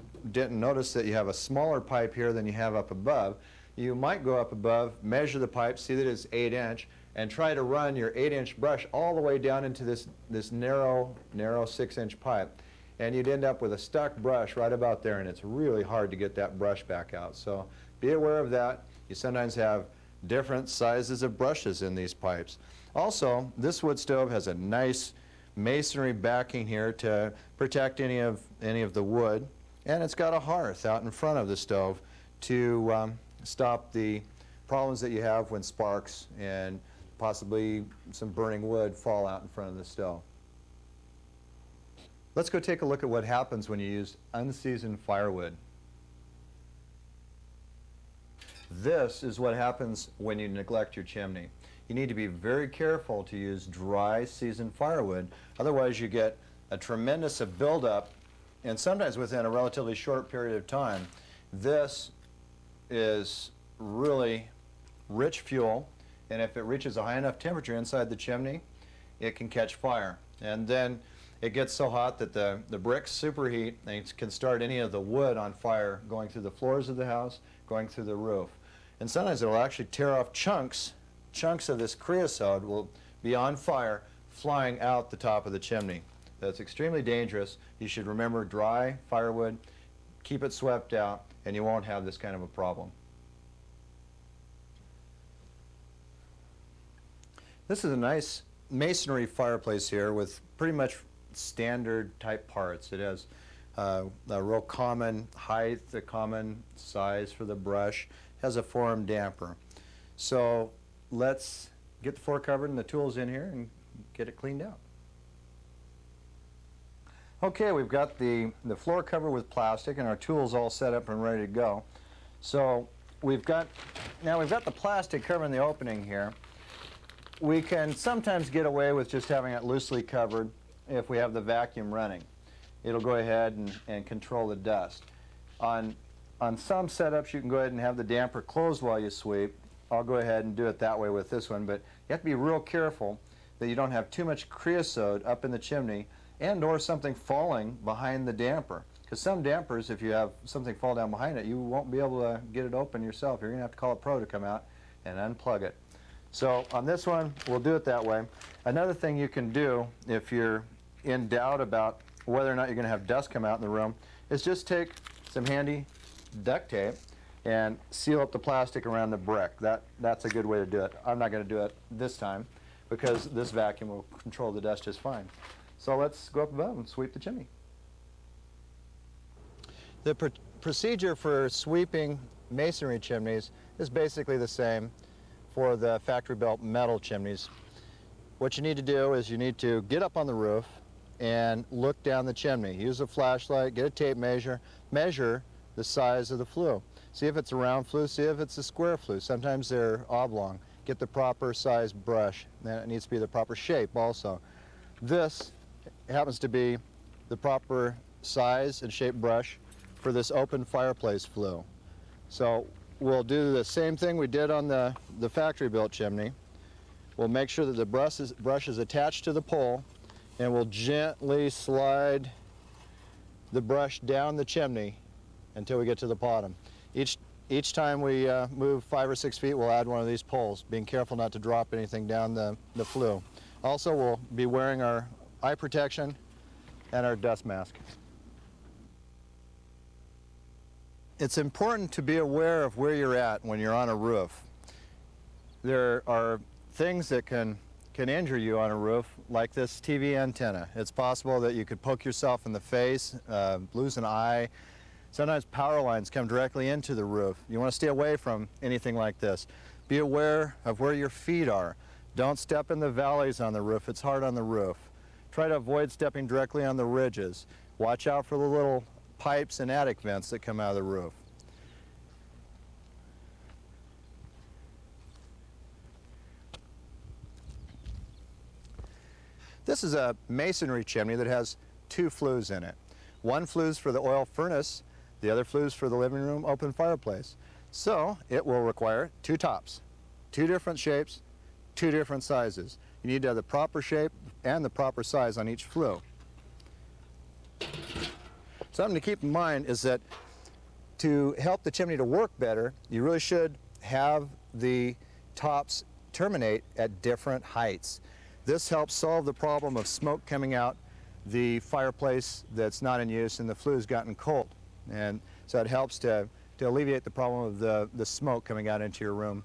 notice that you have a smaller pipe here than you have up above, you might go up above, measure the pipe, see that it's 8-inch, and try to run your 8-inch brush all the way down into this narrow 6-inch pipe. And you'd end up with a stuck brush right about there, and it's really hard to get that brush back out. So be aware of that. You sometimes have different sizes of brushes in these pipes. Also, this wood stove has a nice masonry backing here to protect any of the wood, and it's got a hearth out in front of the stove to stop the problems that you have when sparks and possibly some burning wood fall out in front of the stove. Let's go take a look at what happens when you use unseasoned firewood. This is what happens when you neglect your chimney. You need to be very careful to use dry seasoned firewood, otherwise you get a tremendous buildup, and sometimes within a relatively short period of time. This is really rich fuel, and if it reaches a high enough temperature inside the chimney, it can catch fire. And then it gets so hot that the bricks superheat and can start any of the wood on fire going through the floors of the house, going through the roof. And sometimes it will actually tear off chunks of this creosote will be on fire, flying out the top of the chimney. That's extremely dangerous. You should remember dry firewood, keep it swept out, and you won't have this kind of a problem. This is a nice masonry fireplace here with pretty much standard type parts. It has a real common height, a common size for the brush, has a forearm damper. So let's get the floor covered and the tools in here and get it cleaned out. Okay, we've got the floor covered with plastic and our tools all set up and ready to go. So we've got the plastic covering the opening here. We can sometimes get away with just having it loosely covered if we have the vacuum running. It'll go ahead and control the dust. On some setups you can go ahead and have the damper closed while you sweep. I'll go ahead and do it that way with this one, but you have to be real careful that you don't have too much creosote up in the chimney and or something falling behind the damper. Because some dampers, if you have something fall down behind it, you won't be able to get it open yourself. You're going to have to call a pro to come out and unplug it. So on this one, we'll do it that way. Another thing you can do if you're in doubt about whether or not you're going to have dust come out in the room is just take some handy duct tape and seal up the plastic around the brick. That's a good way to do it. I'm not going to do it this time because this vacuum will control the dust just fine. So let's go up above and sweep the chimney. The procedure for sweeping masonry chimneys is basically the same for the factory-built metal chimneys. What you need to do is you need to get up on the roof and look down the chimney. Use a flashlight, get a tape measure, measure the size of the flue. See if it's a round flue, see if it's a square flue. Sometimes they're oblong. Get the proper size brush. Then it needs to be the proper shape also. This happens to be the proper size and shape brush for this open fireplace flue. So we'll do the same thing we did on the factory-built chimney. We'll make sure that the brush is attached to the pole, and we'll gently slide the brush down the chimney until we get to the bottom. Each time we move 5 or 6 feet, we'll add one of these poles, being careful not to drop anything down the flue. Also, we'll be wearing our eye protection and our dust mask. It's important to be aware of where you're at when you're on a roof. There are things that can injure you on a roof, like this TV antenna. It's possible that you could poke yourself in the face, lose an eye. Sometimes power lines come directly into the roof. You want to stay away from anything like this. Be aware of where your feet are. Don't step in the valleys on the roof. It's hard on the roof. Try to avoid stepping directly on the ridges. Watch out for the little pipes and attic vents that come out of the roof. This is a masonry chimney that has 2 flues in it. One flue's for the oil furnace, the other flue's for the living room open fireplace. So it will require 2 tops, 2 different shapes, 2 different sizes. You need to have the proper shape and the proper size on each flue. Something to keep in mind is that to help the chimney to work better, you really should have the tops terminate at different heights. This helps solve the problem of smoke coming out the fireplace that's not in use and the flue's gotten cold. And so it helps to alleviate the problem of the smoke coming out into your room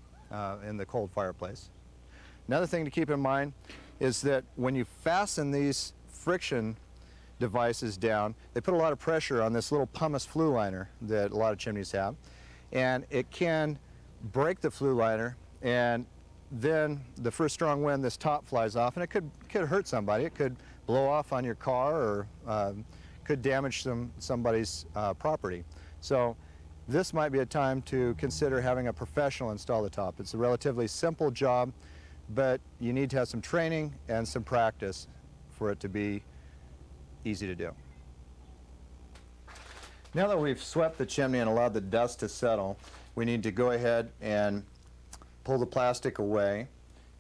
in the cold fireplace. Another thing to keep in mind is that when you fasten these friction devices down, they put a lot of pressure on this little pumice flue liner that a lot of chimneys have, and it can break the flue liner, and then the first strong wind, this top flies off, and it could hurt somebody. It could blow off on your car, or could damage somebody's property. So this might be a time to consider having a professional install the top. It's a relatively simple job, but you need to have some training and some practice for it to be easy to do. Now that we've swept the chimney and allowed the dust to settle, we need to go ahead and pull the plastic away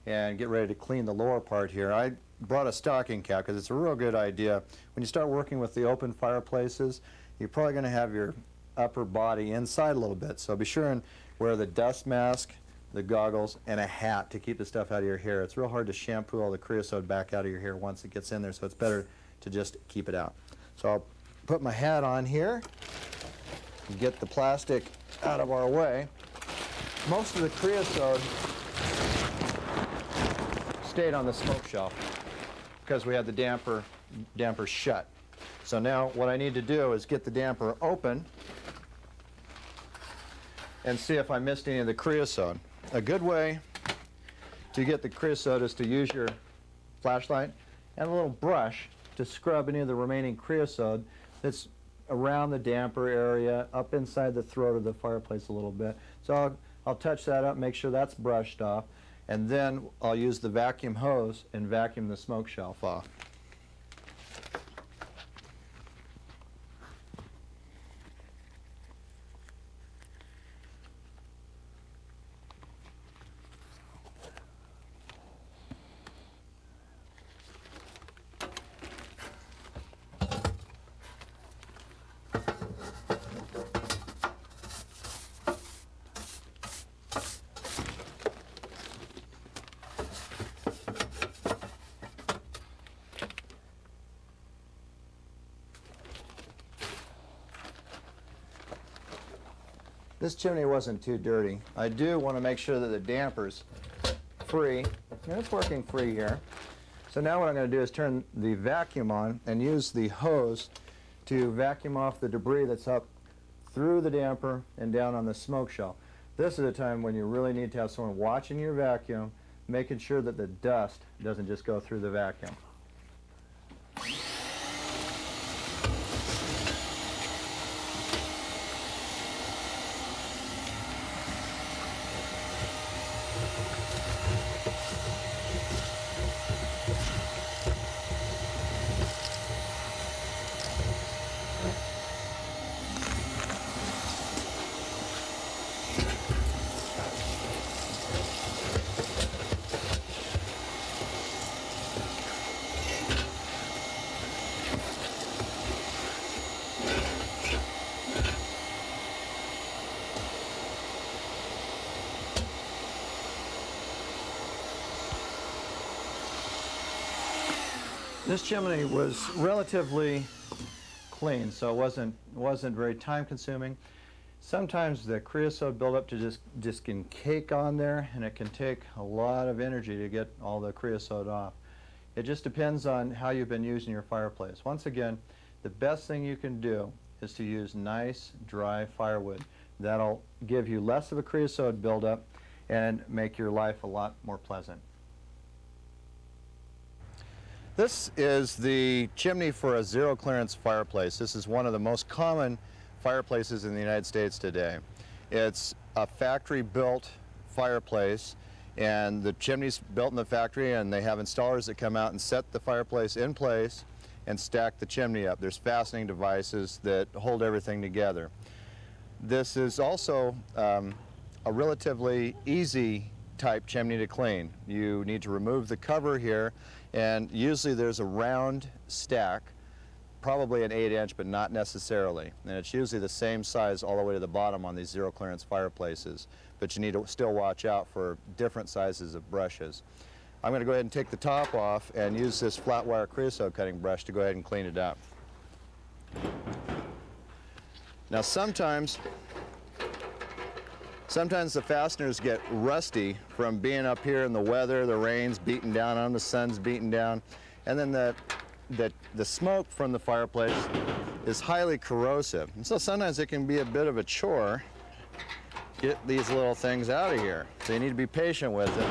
and get ready to clean the lower part here. I brought a stocking cap because it's a real good idea. When you start working with the open fireplaces, you're probably going to have your upper body inside a little bit. So be sure and wear the dust mask, the goggles, and a hat to keep the stuff out of your hair. It's real hard to shampoo all the creosote back out of your hair once it gets in there, so it's better to just keep it out. So I'll put my hat on here and get the plastic out of our way. Most of the creosote stayed on the smoke shelf because we had the damper shut. So now what I need to do is get the damper open and see if I missed any of the creosote. A good way to get the creosote is to use your flashlight and a little brush to scrub any of the remaining creosote that's around the damper area, up inside the throat of the fireplace a little bit. So I'll touch that up, make sure that's brushed off, and then I'll use the vacuum hose and vacuum the smoke shelf off. This chimney wasn't too dirty. I do want to make sure that the damper's free, and it's working free here. So now what I'm going to do is turn the vacuum on and use the hose to vacuum off the debris that's up through the damper and down on the smoke shelf. This is a time when you really need to have someone watching your vacuum, making sure that the dust doesn't just go through the vacuum. This chimney was relatively clean, so it wasn't very time consuming. Sometimes the creosote buildup to just can cake on there, and it can take a lot of energy to get all the creosote off. It just depends on how you've been using your fireplace. Once again, the best thing you can do is to use nice, dry firewood. That'll give you less of a creosote buildup and make your life a lot more pleasant. This is the chimney for a zero clearance fireplace. This is one of the most common fireplaces in the United States today. It's a factory built fireplace, and the chimney's built in the factory, and they have installers that come out and set the fireplace in place and stack the chimney up. There's fastening devices that hold everything together. This is also a relatively easy type chimney to clean. You need to remove the cover here, and usually there's a round stack, probably an 8-inch, but not necessarily. And it's usually the same size all the way to the bottom on these zero clearance fireplaces, but you need to still watch out for different sizes of brushes. I'm going to go ahead and take the top off and use this flat wire creosote cutting brush to go ahead and clean it up. Now sometimes the fasteners get rusty from being up here in the weather, the rain's beating down on them, the sun's beating down, and then the smoke from the fireplace is highly corrosive. And so sometimes it can be a bit of a chore to get these little things out of here. So you need to be patient with it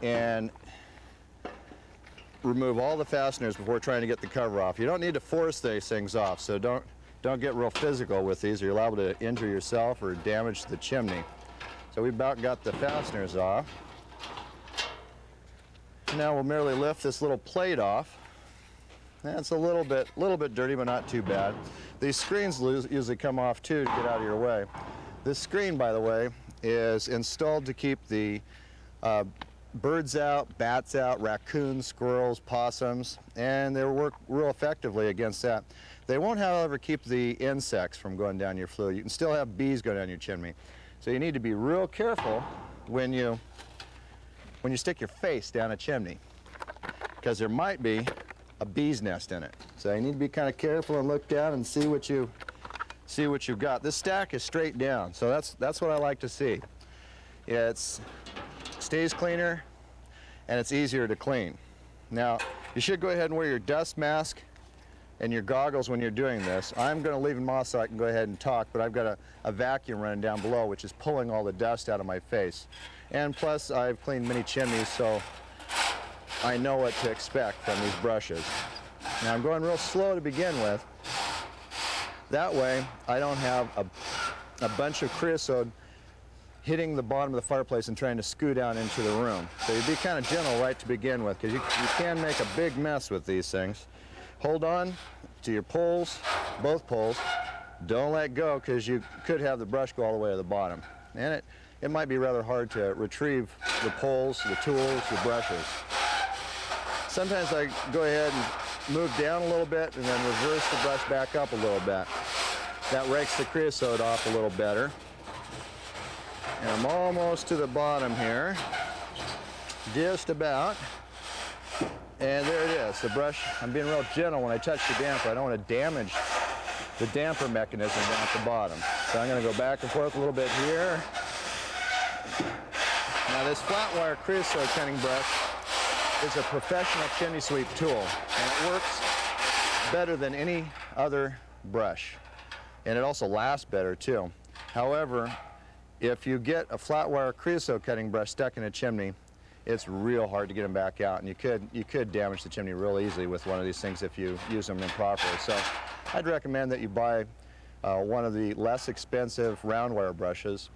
and remove all the fasteners before trying to get the cover off. You don't need to force these things off, so don't get real physical with these, or you're liable to injure yourself or damage the chimney. So we about got the fasteners off. Now we'll merely lift this little plate off. That's a little bit dirty, but not too bad. These screens usually come off too to get out of your way. This screen, by the way, is installed to keep the birds out, bats out, raccoons, squirrels, possums, and they work real effectively against that. They won't, however, keep the insects from going down your flue. You can still have bees go down your chimney. So you need to be real careful when you stick your face down a chimney, because there might be a bee's nest in it. So you need to be kind of careful and look down and see what you've got. This stack is straight down, so that's what I like to see. It stays cleaner and it's easier to clean. Now you should go ahead and wear your dust mask and your goggles when you're doing this. I'm going to leave them off so I can go ahead and talk, but I've got a vacuum running down below which is pulling all the dust out of my face. And plus I've cleaned many chimneys, so I know what to expect from these brushes. Now I'm going real slow to begin with. That way I don't have a bunch of creosote hitting the bottom of the fireplace and trying to scoot down into the room. So you'd be kind of gentle right to begin with, because you can make a big mess with these things. Hold on to your poles, both poles. Don't let go, because you could have the brush go all the way to the bottom. And it might be rather hard to retrieve the poles, the tools, the brushes. Sometimes I go ahead and move down a little bit and then reverse the brush back up a little bit. That rakes the creosote off a little better. And I'm almost to the bottom here, just about. And there it is, the brush. I'm being real gentle when I touch the damper. I don't want to damage the damper mechanism down at the bottom. So I'm going to go back and forth a little bit here. Now this flat wire creosote cutting brush is a professional chimney sweep tool, and it works better than any other brush. And it also lasts better too. However, if you get a flat wire creosote cutting brush stuck in a chimney, it's real hard to get them back out, and you could damage the chimney real easily with one of these things if you use them improperly. So I'd recommend that you buy one of the less expensive round wire brushes.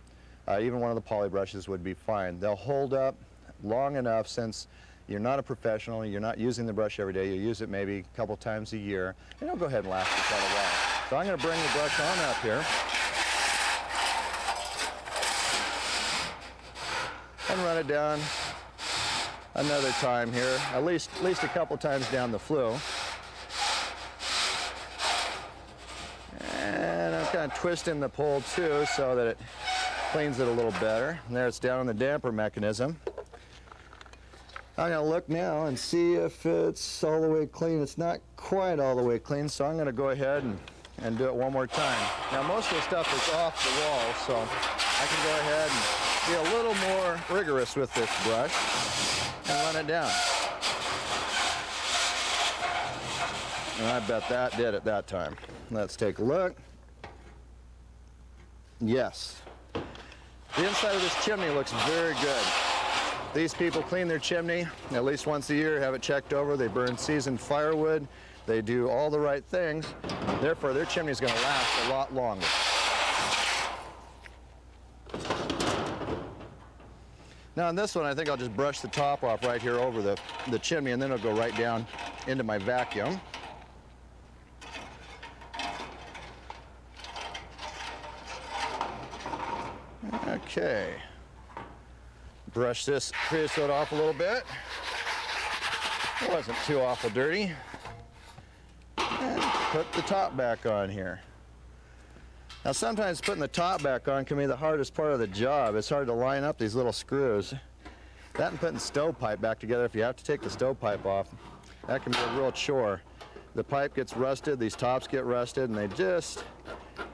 Even one of the poly brushes would be fine. They'll hold up long enough, since you're not a professional, you're not using the brush every day, you use it maybe a couple times a year, and it'll go ahead and last you quite a while. So I'm going to bring the brush on up here and run it down another time here, at least a couple times down the flue. And I'm kind of twisting the pole too so that it cleans it a little better. And there it's down on the damper mechanism. I'm going to look now and see if it's all the way clean. It's not quite all the way clean, so I'm going to go ahead and do it one more time. Now, most of the stuff is off the wall, so I can go ahead and be a little more rigorous with this brush and run it down. And I bet that did it that time. Let's take a look. Yes. The inside of this chimney looks very good. These people clean their chimney at least once a year, have it checked over. They burn seasoned firewood. They do all the right things. Therefore, their chimney is going to last a lot longer. Now on this one, I think I'll just brush the top off right here over the chimney, and then it'll go right down into my vacuum. Okay. Brush this creosote off a little bit. It wasn't too awful dirty. And put the top back on here. Now sometimes putting the top back on can be the hardest part of the job. It's hard to line up these little screws. That and putting stovepipe back together, if you have to take the stovepipe off, that can be a real chore. The pipe gets rusted, these tops get rusted, and they just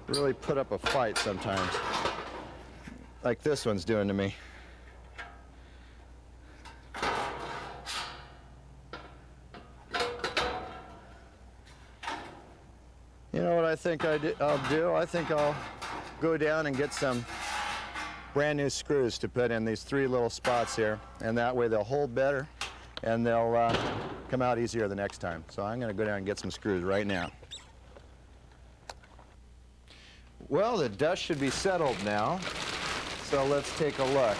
really put up a fight sometimes. Like this one's doing to me. You know what I think I'll do? I think I'll go down and get some brand new screws to put in these 3 little spots here, and that way they'll hold better and they'll come out easier the next time. So I'm going to go down and get some screws right now. Well, the dust should be settled now, so let's take a look.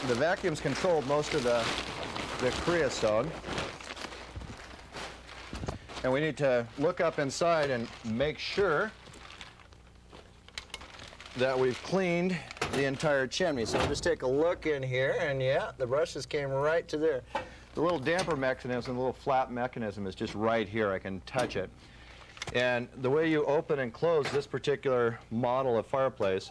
The vacuum's controlled most of the creosote. And we need to look up inside and make sure that we've cleaned the entire chimney. So we'll just take a look in here, and yeah, the brushes came right to there. The little damper mechanism, the little flap mechanism is just right here. I can touch it. And the way you open and close this particular model of fireplace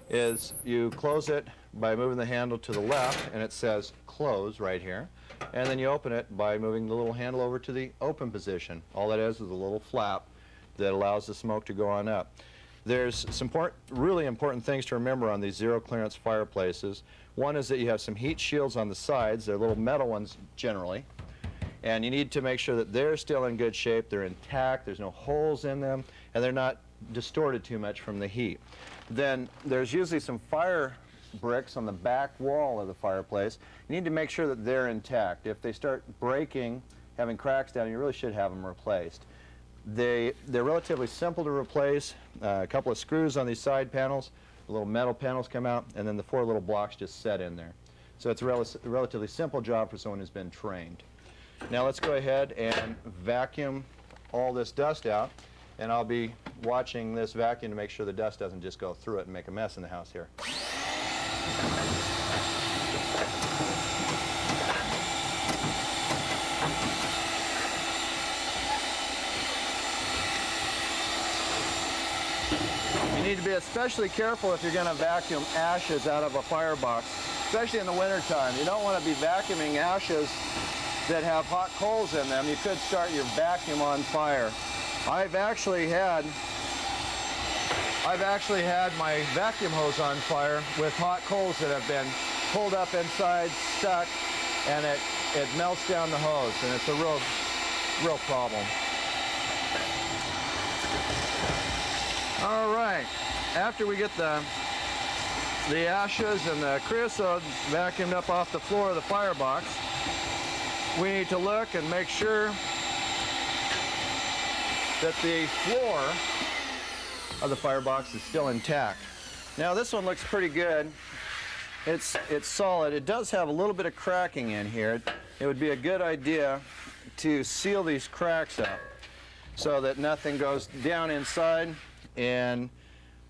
is you close it by moving the handle to the left, and it says close right here. And then you open it by moving the little handle over to the open position. All that is a little flap that allows the smoke to go on up. There's some really important things to remember on these zero clearance fireplaces. One is that you have some heat shields on the sides. They're little metal ones generally. And you need to make sure that they're still in good shape, they're intact, there's no holes in them, and they're not distorted too much from the heat. Then there's usually some fire bricks on the back wall of the fireplace. You need to make sure that they're intact. If they start breaking, having cracks down, you really should have them replaced. They're relatively simple to replace. A couple of screws on these side panels, the little metal panels come out, and then the 4 little blocks just set in there. So it's a relatively simple job for someone who's been trained. Now let's go ahead and vacuum all this dust out, and I'll be watching this vacuum to make sure the dust doesn't just go through it and make a mess in the house here. You need to be especially careful if you're going to vacuum ashes out of a firebox, especially in the wintertime. You don't want to be vacuuming ashes that have hot coals in them. You could start your vacuum on fire. I've actually had my vacuum hose on fire with hot coals that have been pulled up inside, stuck, and it melts down the hose, and it's a real problem. All right, after we get the ashes and the creosote vacuumed up off the floor of the firebox, we need to look and make sure that the floor of the firebox is still intact. Now this one looks pretty good. It's solid. It does have a little bit of cracking in here. It would be a good idea to seal these cracks up so that nothing goes down inside, and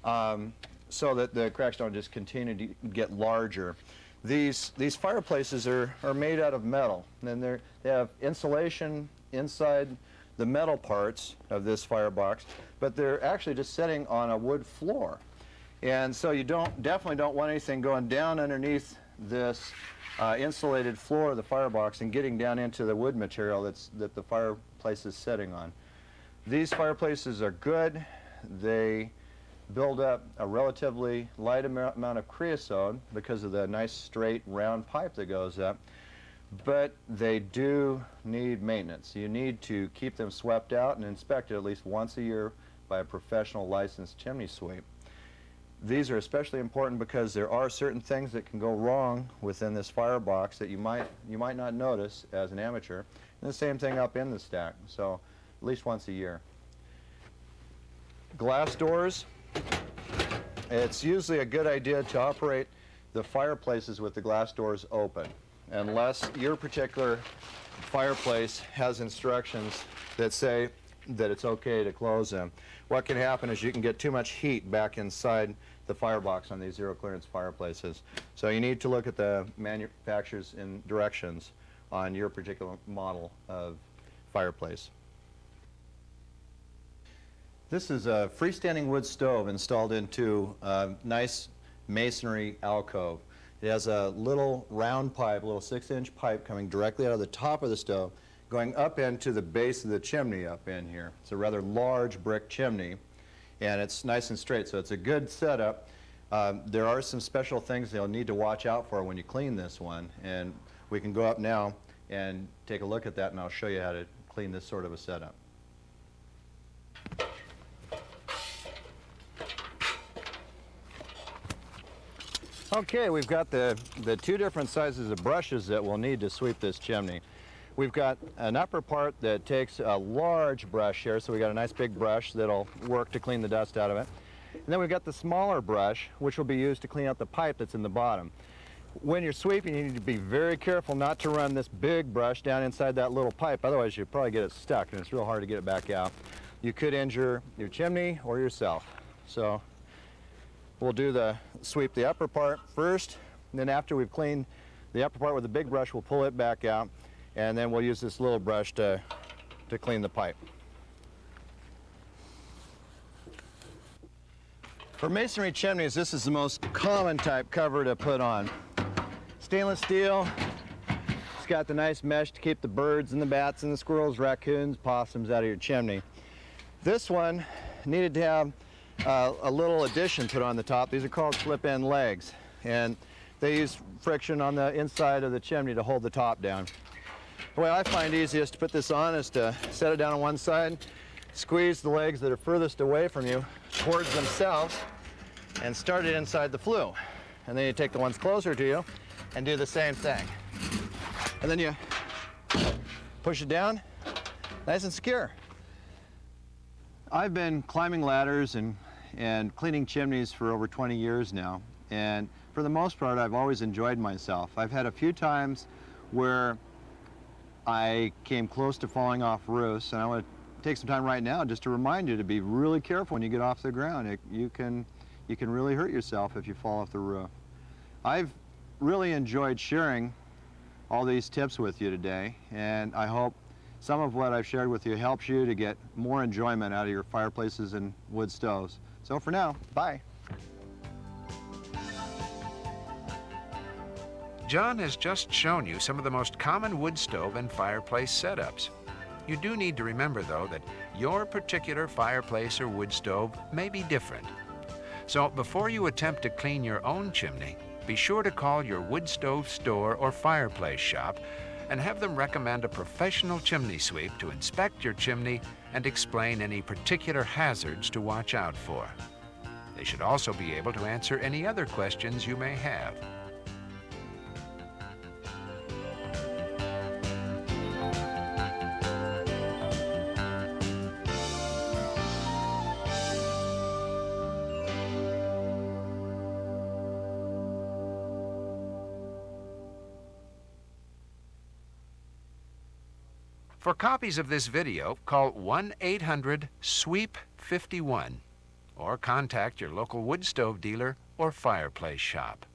so that the cracks don't just continue to get larger. These fireplaces are made out of metal, and they have insulation inside the metal parts of this firebox, but they're actually just sitting on a wood floor. And so you definitely don't want anything going down underneath this insulated floor of the firebox and getting down into the wood material that the fireplace is sitting on. These fireplaces are good. They build up a relatively light amount of creosote because of the nice straight round pipe that goes up, but they do need maintenance. You need to keep them swept out and inspected at least once a year by a professional licensed chimney sweep. These are especially important because there are certain things that can go wrong within this firebox that you might not notice as an amateur. And the same thing up in the stack, so at least once a year. Glass doors. It's usually a good idea to operate the fireplaces with the glass doors open, unless your particular fireplace has instructions that say that it's okay to close them. What can happen is you can get too much heat back inside the firebox on these zero clearance fireplaces. So you need to look at the manufacturer's directions on your particular model of fireplace. This is a freestanding wood stove installed into a nice masonry alcove. It has a little round pipe, a little 6-inch pipe coming directly out of the top of the stove, going up into the base of the chimney up in here. It's a rather large brick chimney, and it's nice and straight, so it's a good setup. There are some special things you'll need to watch out for when you clean this one, and we can go up now and take a look at that, and I'll show you how to clean this sort of a setup. Okay, we've got the two different sizes of brushes that we'll need to sweep this chimney. We've got an upper part that takes a large brush here, so we got a nice big brush that'll work to clean the dust out of it. And then we've got the smaller brush, which will be used to clean out the pipe that's in the bottom. When you're sweeping, you need to be very careful not to run this big brush down inside that little pipe, otherwise you'll probably get it stuck, and it's real hard to get it back out. You could injure your chimney or yourself. So we'll do sweep the upper part first, and then after we've cleaned the upper part with the big brush, we'll pull it back out, and then we'll use this little brush to clean the pipe. For masonry chimneys, this is the most common type cover to put on. Stainless steel. It's got the nice mesh to keep the birds and the bats and the squirrels, raccoons, possums out of your chimney. This one needed to have a little addition put on the top. These are called slip-in legs, and they use friction on the inside of the chimney to hold the top down. The way I find easiest to put this on is to set it down on one side, squeeze the legs that are furthest away from you towards themselves, and start it inside the flue. And then you take the ones closer to you and do the same thing. And then you push it down, nice and secure. I've been climbing ladders and cleaning chimneys for over 20 years now, and for the most part I've always enjoyed myself. I've had a few times where I came close to falling off roofs, and I want to take some time right now just to remind you to be really careful when you get off the ground. You can really hurt yourself if you fall off the roof. I've really enjoyed sharing all these tips with you today, and I hope some of what I've shared with you helps you to get more enjoyment out of your fireplaces and wood stoves. So for now, bye. John has just shown you some of the most common wood stove and fireplace setups. You do need to remember, though, that your particular fireplace or wood stove may be different. So before you attempt to clean your own chimney, be sure to call your wood stove store or fireplace shop and have them recommend a professional chimney sweep to inspect your chimney and explain any particular hazards to watch out for. They should also be able to answer any other questions you may have. For copies of this video, call 1-800-SWEEP-51 or contact your local wood stove dealer or fireplace shop.